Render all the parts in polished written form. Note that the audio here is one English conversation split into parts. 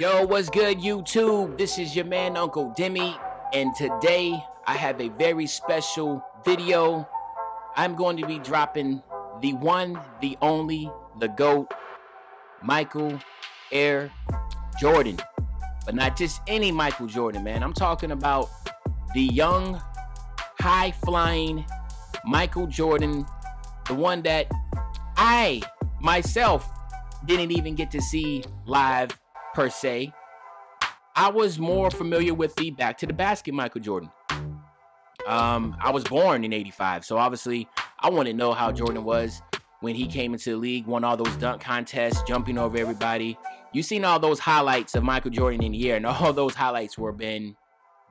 Yo, what's good, YouTube? This is your man, Uncle Demi, and today I have a very special video. I'm going to be dropping the one, the only, the GOAT, Michael Air Jordan. But not just any Michael Jordan, man. I'm talking about the young, high-flying Michael Jordan, the one that I, myself, didn't even get to see live per se. I was more familiar with the Back to the Basket Michael Jordan. I was born in '85, so obviously I want to know how Jordan was when he came into the league, won all those dunk contests, jumping over everybody. You've seen all those highlights of Michael Jordan in the air, and all those highlights were in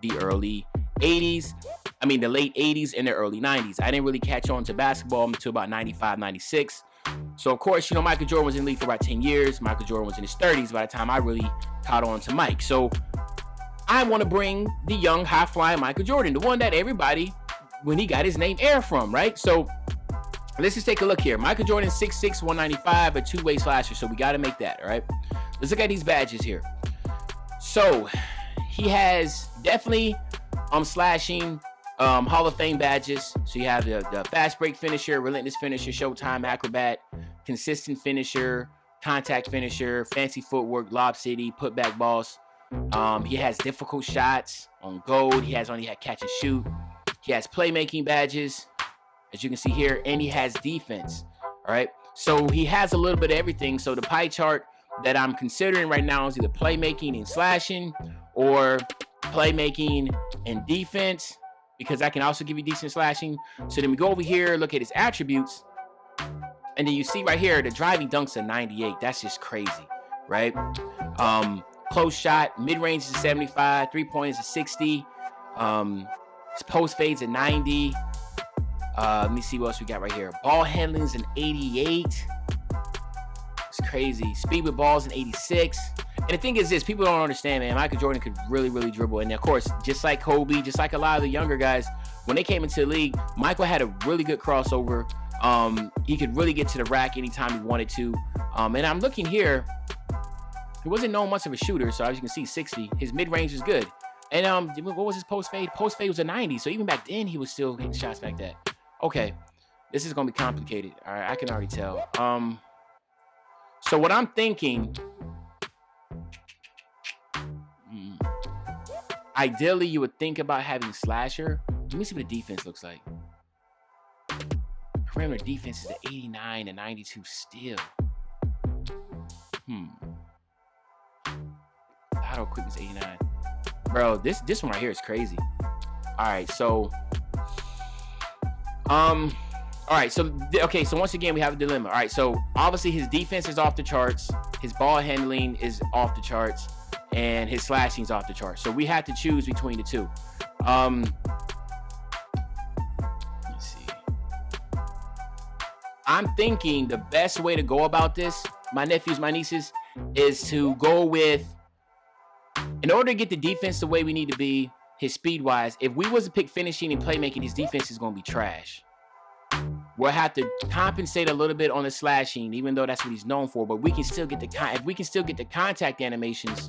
the early 80s. I mean, the late 80s and the early 90s. I didn't really catch on to basketball until about 95, 96. So, of course, you know, Michael Jordan was in the league for about 10 years. Michael Jordan was in his 30s by the time I really caught on to Mike. So, I want to bring the young, high-flying Michael Jordan, the one that everybody, when he got his name Air from, right? So, let's just take a look here. Michael Jordan, 6'6", 195, a two-way slasher. So, we got to make that, all right? Let's look at these badges here. So, he has definitely slashing Hall of Fame badges. So you have the fast break finisher, relentless finisher, showtime acrobat, consistent finisher, contact finisher, fancy footwork, lob city, putback boss. He has difficult shots on gold. He had catch and shoot. He has playmaking badges, as you can see here, and he has defense. All right, so he has a little bit of everything. So the pie chart that I'm considering right now is either playmaking and slashing or playmaking and defense, because I can also give you decent slashing. So then we go over here, look at his attributes, and then you see right here the driving dunks are 98. That's just crazy, right? Close shot, mid-range is 75, three-pointers is 60, his post fades at 90. Let me see what else we got right here. Ball handling is an 88. It's crazy. Speed with balls an 86. And the thing is this, people don't understand, man. Michael Jordan could really, really dribble. And of course, just like Kobe, just like a lot of the younger guys, when they came into the league, Michael had a really good crossover. He could really get to the rack anytime he wanted to. And I'm looking here, he wasn't known much of a shooter, so as you can see, 60. His mid-range is good. And what was his post fade? Post fade was a 90. So even back then, he was still hitting shots like that. Okay, this is gonna be complicated. All right, I can already tell. So what I'm thinking, ideally, you would think about having slasher. Let me see what the defense looks like. Perimeter defense is the 89 and 92 still. Lateral quickness 89. Bro, this one right here is crazy. All right, so okay, so once again we have a dilemma. All right, so obviously his defense is off the charts, his ball handling is off the charts, and his slashing is off the charts. So we have to choose between the two. Let's see. I'm thinking the best way to go about this, my nephews, my nieces, is to go with, in order to get the defense the way we need to be, his speed-wise, if we was to pick finishing and playmaking, his defense is going to be trash. We'll have to compensate a little bit on the slashing, even though that's what he's known for. But we can still get if we can still get the contact animations,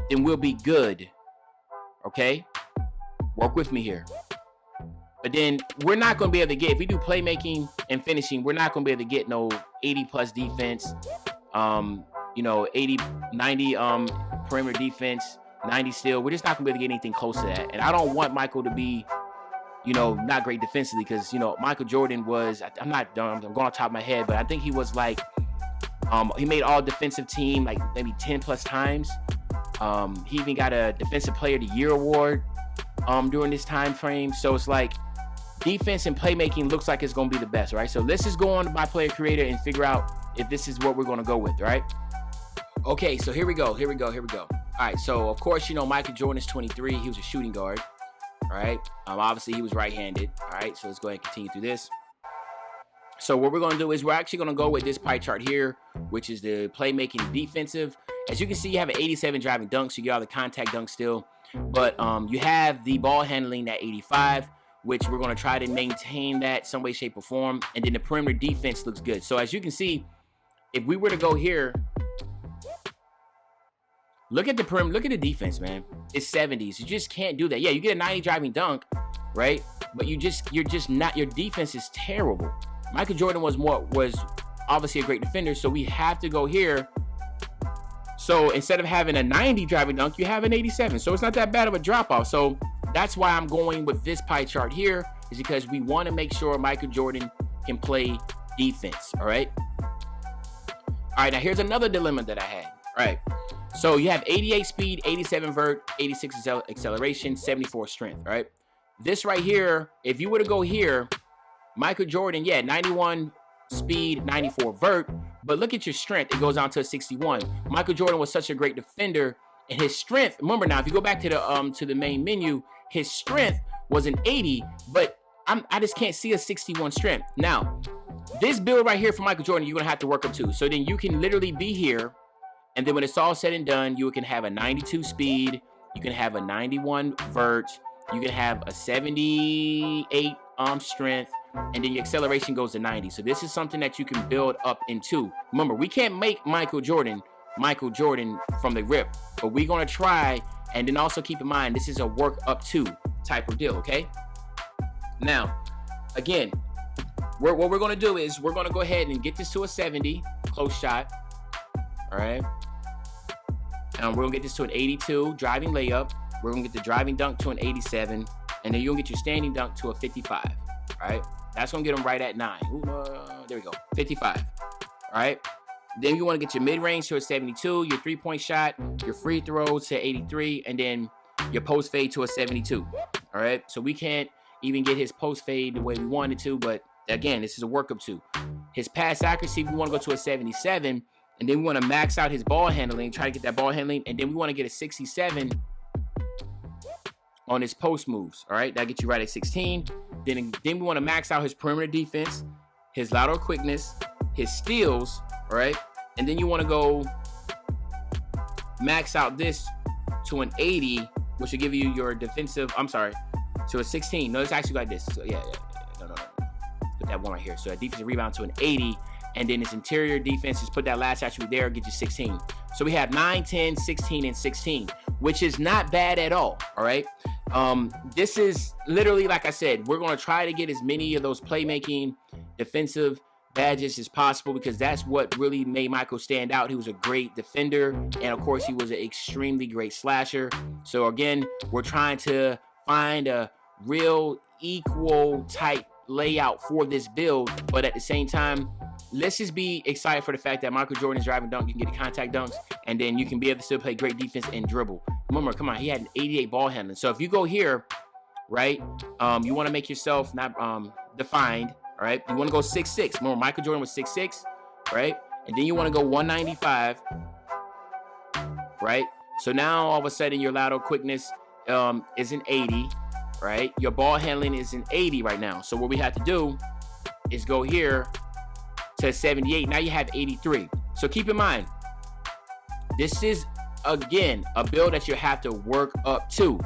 then we'll be good. Okay, work with me here. But then we're not going to be able to get, if we do playmaking and finishing, we're not going to be able to get no 80+ defense. 80, 90 perimeter defense, 90 steal. We're just not going to be able to get anything close to that. And I don't want Michael to be, not great defensively, because, Michael Jordan was, I'm not done, I'm going on top of my head, but I think he was like, he made all defensive team like maybe 10+ times. He even got a Defensive Player of the Year award during this time frame. So it's like defense and playmaking looks like it's going to be the best, right? So let's just go on to my player creator and figure out if this is what we're going to go with, right? Okay, so here we go. All right, so of course, Michael Jordan is 23. He was a shooting guard. All right, obviously he was right-handed. All right, so let's go ahead and continue through this. So what we're going to do is we're actually going to go with this pie chart here, which is the playmaking and defensive. As you can see, you have an 87 driving dunk, so you get all the contact dunk still. But you have the ball handling at 85, which we're going to try to maintain that some way, shape, or form. And then the perimeter defense looks good. So as you can see, if we were to go here, Look at the perimeter. Look at the defense, man. It's 70s. You just can't do that. Yeah, you get a 90 driving dunk, right? But you're just not. Your defense is terrible. Michael Jordan was obviously a great defender, so we have to go here. So instead of having a 90 driving dunk, you have an 87. So it's not that bad of a drop off. So that's why I'm going with this pie chart here, is because we want to make sure Michael Jordan can play defense. All right. All right. Now here's another dilemma that I had. All right. So you have 88 speed, 87 vert, 86 acceleration, 74 strength. All right. This right here, if you were to go here, Michael Jordan, yeah, 91 speed, 94 vert, but look at your strength. It goes down to a 61. Michael Jordan was such a great defender, and his strength, remember now, if you go back to the main menu, his strength was an 80, but I just can't see a 61 strength. Now, this build right here for Michael Jordan, you're gonna have to work up to. So then you can literally be here, and then when it's all said and done, you can have a 92 speed, you can have a 91 vert, you can have a 78 strength, and then your acceleration goes to 90. So this is something that you can build up into. Remember, we can't make Michael Jordan from the rip, but we're gonna try. And then also keep in mind, this is a work up to type of deal, okay? Now, again, what we're gonna do is we're gonna go ahead and get this to a 70, close shot, all right? And we're gonna get this to an 82, driving layup. We're gonna get the driving dunk to an 87, and then you'll get your standing dunk to a 55, all right? That's gonna get them right at 9. Ooh, there we go, 55, all right? Then you wanna get your mid-range to a 72, your three-point shot, your free throws to 83, and then your post fade to a 72, all right? So we can't even get his post fade the way we wanted to, but again, this is a work up to. His pass accuracy, we wanna go to a 77, and then we wanna max out his ball handling, try to get that ball handling, and then we wanna get a 67 on his post moves, all right? That gets you right at 16. Then we want to max out his perimeter defense, his lateral quickness, his steals, all right? And then you want to go max out this to an 80, which will give you your defensive, to a 16. No, it's actually like this. So no. Put that one right here. So that defensive rebound to an 80, and then his interior defense, just put that last attribute there, get you 16. So we have 9, 10, 16, and 16, which is not bad at all right? This is literally, like I said, we're going to try to get as many of those playmaking defensive badges as possible, because that's what really made Michael stand out. He was a great defender, and of course he was an extremely great slasher. So again, we're trying to find a real equal type layout for this build, but at the same time, let's just be excited for the fact that Michael Jordan's driving dunk, you can get the contact dunks, and then you can be able to still play great defense and dribble. Remember, come on, he had an 88 ball handling. So if you go here, right, you want to make yourself not defined, all right? You want to go 6'6". Remember, Michael Jordan was 6'6", right? And then you want to go 195, right? So now all of a sudden your lateral quickness is an 80, right? Your ball handling is an 80 right now. So what we have to do is go here to 78. Now you have 83. So keep in mind, this is, again, a build that you have to work up to.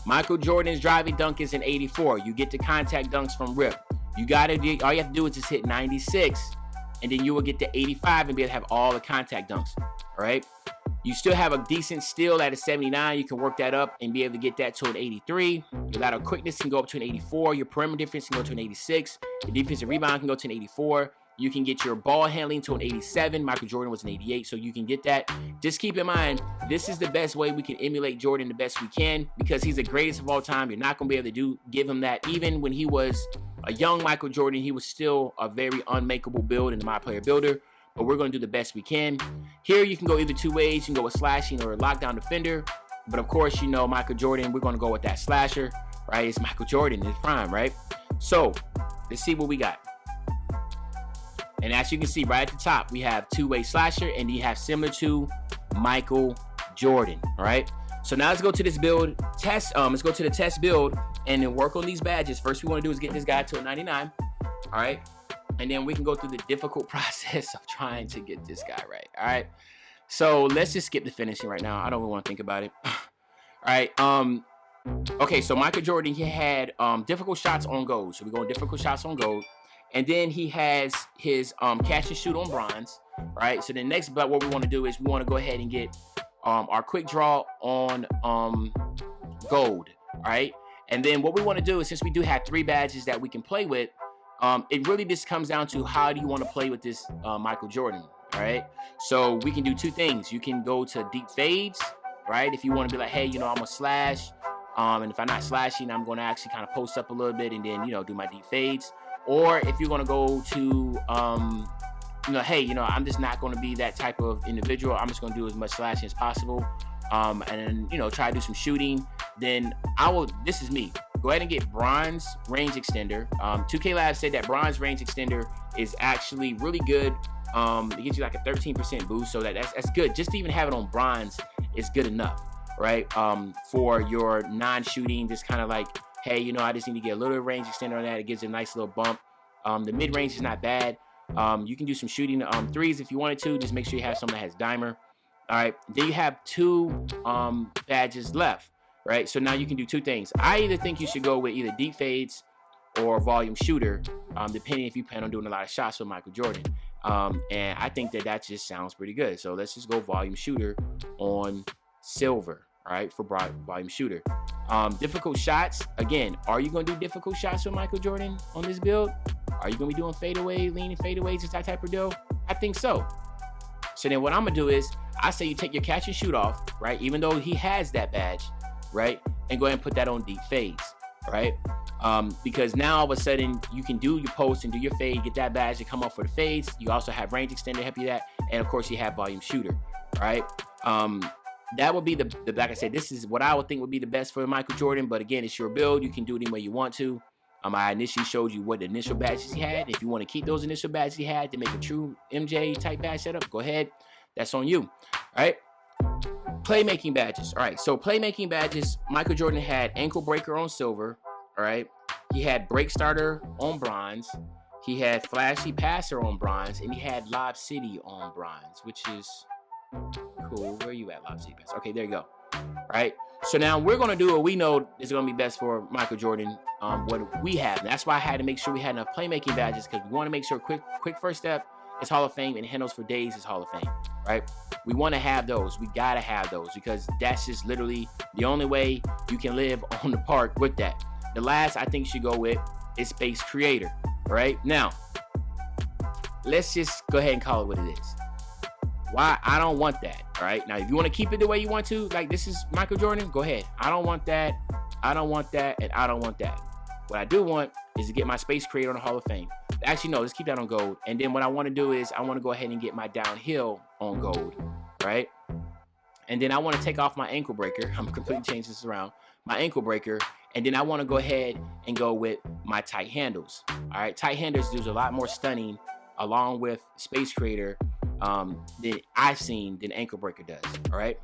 Michael Jordan's driving dunk is an 84. You get the contact dunks from rip. All you have to do is just hit 96, and then you will get to 85 and be able to have all the contact dunks, all right? You still have a decent steal at a 79. You can work that up and be able to get that to an 83. Your lateral quickness can go up to an 84. Your perimeter defense can go to an 86. Your defensive rebound can go to an 84. You can get your ball handling to an 87. Michael Jordan was an 88, so you can get that. Just keep in mind, this is the best way we can emulate Jordan the best we can, because he's the greatest of all time. You're not going to be able to give him that. Even when he was a young Michael Jordan, he was still a very unmakeable build in the My Player Builder, but we're going to do the best we can. Here, you can go either two ways. You can go with slashing or a lockdown defender, but of course, you know, Michael Jordan, we're going to go with that slasher, right? It's Michael Jordan, it's prime, right? So, let's see what we got. And as you can see right at the top, we have two-way slasher, and you have similar to Michael Jordan, all right? So now let's go to this build test. Let's go to the test build and then work on these badges. First, we want to do is get this guy to a 99, all right? And then we can go through the difficult process of trying to get this guy right, all right? So let's just skip the finishing right now. I don't really want to think about it. All right, okay, so Michael Jordan, he had difficult shots on gold. So we're going difficult shots on gold. And then he has his catch and shoot on bronze, right? So the next, but what we want to do is we want to go ahead and get our quick draw on gold. All right. And then what we want to do is, since we do have 3 badges that we can play with, it really just comes down to how do you want to play with this Michael Jordan. All right. So we can do 2 things. You can go to deep fades, right? If you want to be like, hey, I'm gonna slash. And if I'm not slashing, I'm going to actually kind of post up a little bit and then, do my deep fades. Or if you're going to go to, hey, I'm just not going to be that type of individual. I'm just going to do as much slashing as possible. And then, try to do some shooting. Then this is me. Go ahead and get bronze range extender. 2K Labs said that bronze range extender is actually really good. It gives you like a 13% boost. So that's good. Just to even have it on bronze is good enough. Right, for your non-shooting, just kind of like, hey, I just need to get a little range extender on that. It gives it a nice little bump. The mid-range is not bad. You can do some shooting threes if you wanted to. Just make sure you have something that has dimer. All right, then you have 2 badges left, right? So now you can do 2 things. I either think you should go with either deep fades or volume shooter, depending if you plan on doing a lot of shots with Michael Jordan. And I think that just sounds pretty good. So let's just go volume shooter on silver. All right, for volume shooter. Difficult shots. Again, are you going to do difficult shots with Michael Jordan on this build? Are you going to be doing fadeaway, leaning fadeaways, just that type of deal? I think so. So then what I'm going to do is, I say you take your catch and shoot off, right? Even though he has that badge, right? And go ahead and put that on deep fades, right? Because now all of a sudden you can do your post and do your fade, get that badge to come up for the fades. You also have range extender to help you that. And of course you have volume shooter, right? That would be the like I said, this is what I would think would be the best for Michael Jordan. But again, it's your build. You can do it any way you want to. I initially showed you what the initial badges he had. If you want to keep those initial badges he had to make a true MJ type badge setup, go ahead. That's on you. All right. Playmaking badges. All right. So playmaking badges, Michael Jordan had ankle breaker on silver. All right. He had break starter on bronze. He had flashy passer on bronze, and he had Lob City on bronze, which is cool. Where are you at, Lob City Pass? Okay, there you go. Right. So now we're gonna do what we know is gonna be best for Michael Jordan. What we have. And that's why I had to make sure we had enough playmaking badges, because we want to make sure quick first step is Hall of Fame and handles for days is Hall of Fame. Right. We want to have those. We gotta have those because that's just literally the only way you can live on the park with that. The last I think you should go with is Space Creator. Right now, let's just go ahead and call it what it is. Why? I don't want that. All right. Now, if you want to keep it the way you want to, like this is Michael Jordan, go ahead. I don't want that. I don't want that. And I don't want that. What I do want is to get my Space Creator on the Hall of Fame. Actually, no, let's keep that on gold. And then what I want to do is I want to go ahead and get my downhill on gold. Right. And then I want to take off my ankle breaker. I'm completely changing this around. My ankle breaker. And then I want to go ahead and go with my tight handles. All right. Tight handles do a lot more stunning along with Space Creator that I've seen than ankle breaker does. All right.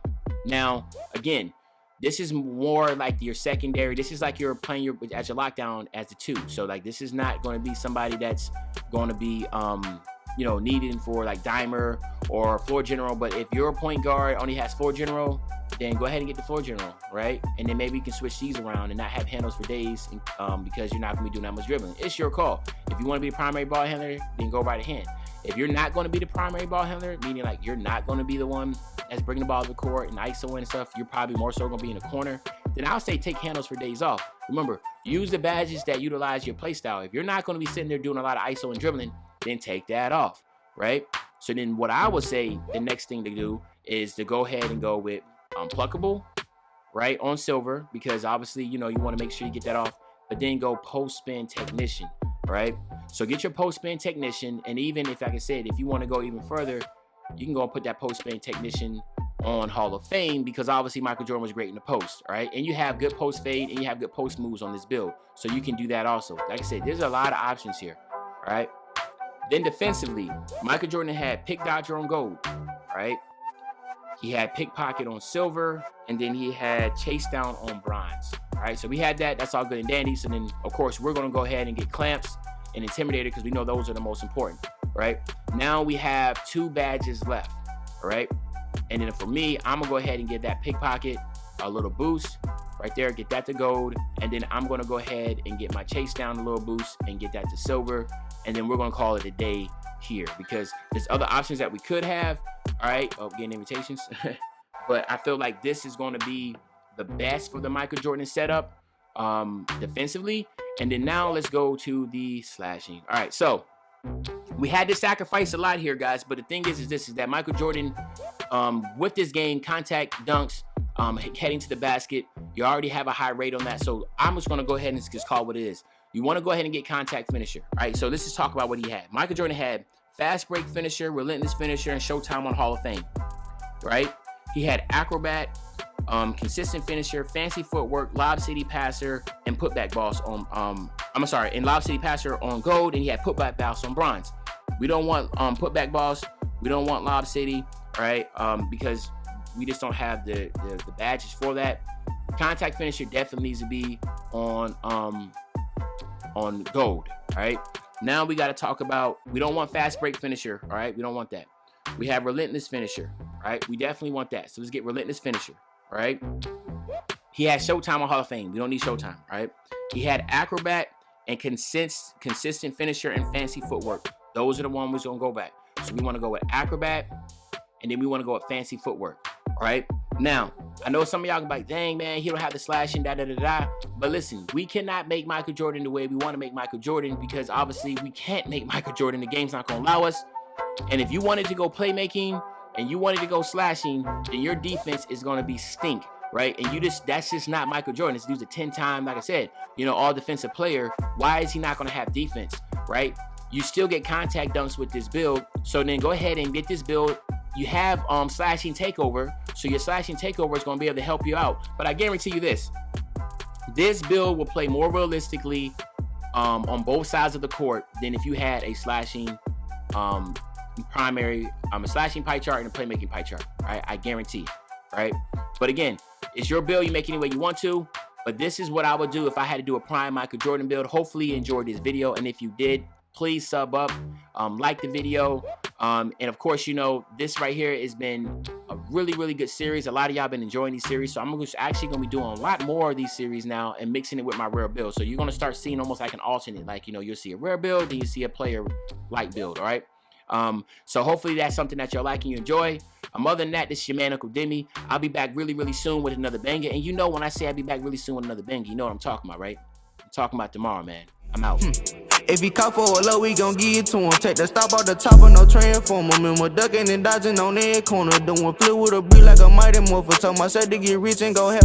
Now, again, this is more like your secondary. This is like you're playing as your lockdown as the 2. So like this is not going to be somebody that's going to be needed for like dimer or floor general. But if your point guard only has floor general, then go ahead and get the floor general, right? And then maybe you can switch these around and not have handles for days because you're not going to be doing that much dribbling. It's your call. If you want to be a primary ball handler, then go right ahead. If you're not going to be the primary ball handler, meaning like you're not going to be the one that's bringing the ball to the court and ISO and stuff, you're probably more so going to be in the corner, then I'll say take handles for days off. Remember, use the badges that utilize your play style. If you're not going to be sitting there doing a lot of ISO and dribbling, then take that off, right? So then what I would say the next thing to do is to go ahead and go with pluckable, right, on silver, because obviously, you want to make sure you get that off, but then go post spin technician, right? So get your post spin technician, and even if, like I said, if you want to go even further, you can go and put that post spin technician on Hall of Fame, because obviously Michael Jordan was great in the post, right? And you have good post fade and you have good post moves on this build, so you can do that also. Like I said, there's a lot of options here, all right? Then defensively, Michael Jordan had pick dodger on gold, right? He had pickpocket on silver, and then he had chase down on bronze. All right, so we had that. That's all good and dandy. So then, of course, we're going to go ahead and get clamps and intimidator because we know those are the most important, right? Now we have 2 badges left, all right? And then for me, I'm going to go ahead and get that pickpocket, a little boost right there, get that to gold. And then I'm going to go ahead and get my chase down a little boost and get that to silver. And then we're going to call it a day here because there's other options that we could have. All right. Oh, getting invitations. but I feel like this is going to be the best for the Michael Jordan setup defensively. And then now let's go to the slashing. All right, so we had to sacrifice a lot here, guys, but the thing is that Michael Jordan, with this game, contact dunks, heading to the basket, you already have a high rate on that. So I'm just going to go ahead and just call what it is. You want to go ahead and get contact finisher. All right, so let's just talk about what he had. Michael Jordan had fast break finisher, relentless finisher, and Showtime on Hall of Fame. Right? He had acrobat, consistent finisher, fancy footwork, Lob City passer, and putback balls on and Lob City passer on gold, and he had putback balls on bronze. We don't want putback balls. We don't want Lob City, right? Because we just don't have the badges for that. Contact finisher definitely needs to be on gold, right? Now we got to talk about, we don't want fast break finisher, all right? We don't want that. We have relentless finisher, right? We definitely want that. So let's get relentless finisher, right? He had Showtime on Hall of Fame. We don't need Showtime, right? He had acrobat and consistent finisher and fancy footwork. Those are the ones we're going to go back. So we want to go with acrobat, and then we want to go with fancy footwork, right? Now, I know some of y'all can be like, dang, man, he don't have the slashing, da-da-da-da. But listen, we cannot make Michael Jordan the way we want to make Michael Jordan, because obviously we can't make Michael Jordan. The game's not going to allow us. And if you wanted to go playmaking and you wanted to go slashing, then your defense is going to be stink, right? And that's just not Michael Jordan. This dude's a 10-time, like I said, all defensive player. Why is he not going to have defense, right? You still get contact dunks with this build. So then go ahead and get this build. You have slashing takeover. So your slashing takeover is going to be able to help you out. But I guarantee you this build will play more realistically on both sides of the court than if you had a slashing primary, a slashing pie chart and a playmaking pie chart, right? I guarantee, right? But again, it's your build. You make any way you want to, but this is what I would do if I had to do a prime Michael Jordan build. Hopefully you enjoyed this video, and if you did, please sub up, like the video, and of course, this right here has been a really, really good series. A lot of y'all been enjoying these series, so I'm actually going to be doing a lot more of these series now and mixing it with my rare build. So you're going to start seeing almost like an alternate, like, you'll see a rare build, then you see a player like build, all right? So hopefully that's something that y'all like and you enjoy. Other than that, this is your man, Uncle Demi. I'll be back really, really soon with another banger. And when I say I'll be back really soon with another banger, you know what I'm talking about, right? I'm talking about tomorrow, man. I'm out. If he call for a low, we gon' give it to him. Take the stop off the top of no transformer. Remember ducking and dodging on every corner. Doing flip with a beat like a mighty morpher. Told myself to get rich and go help.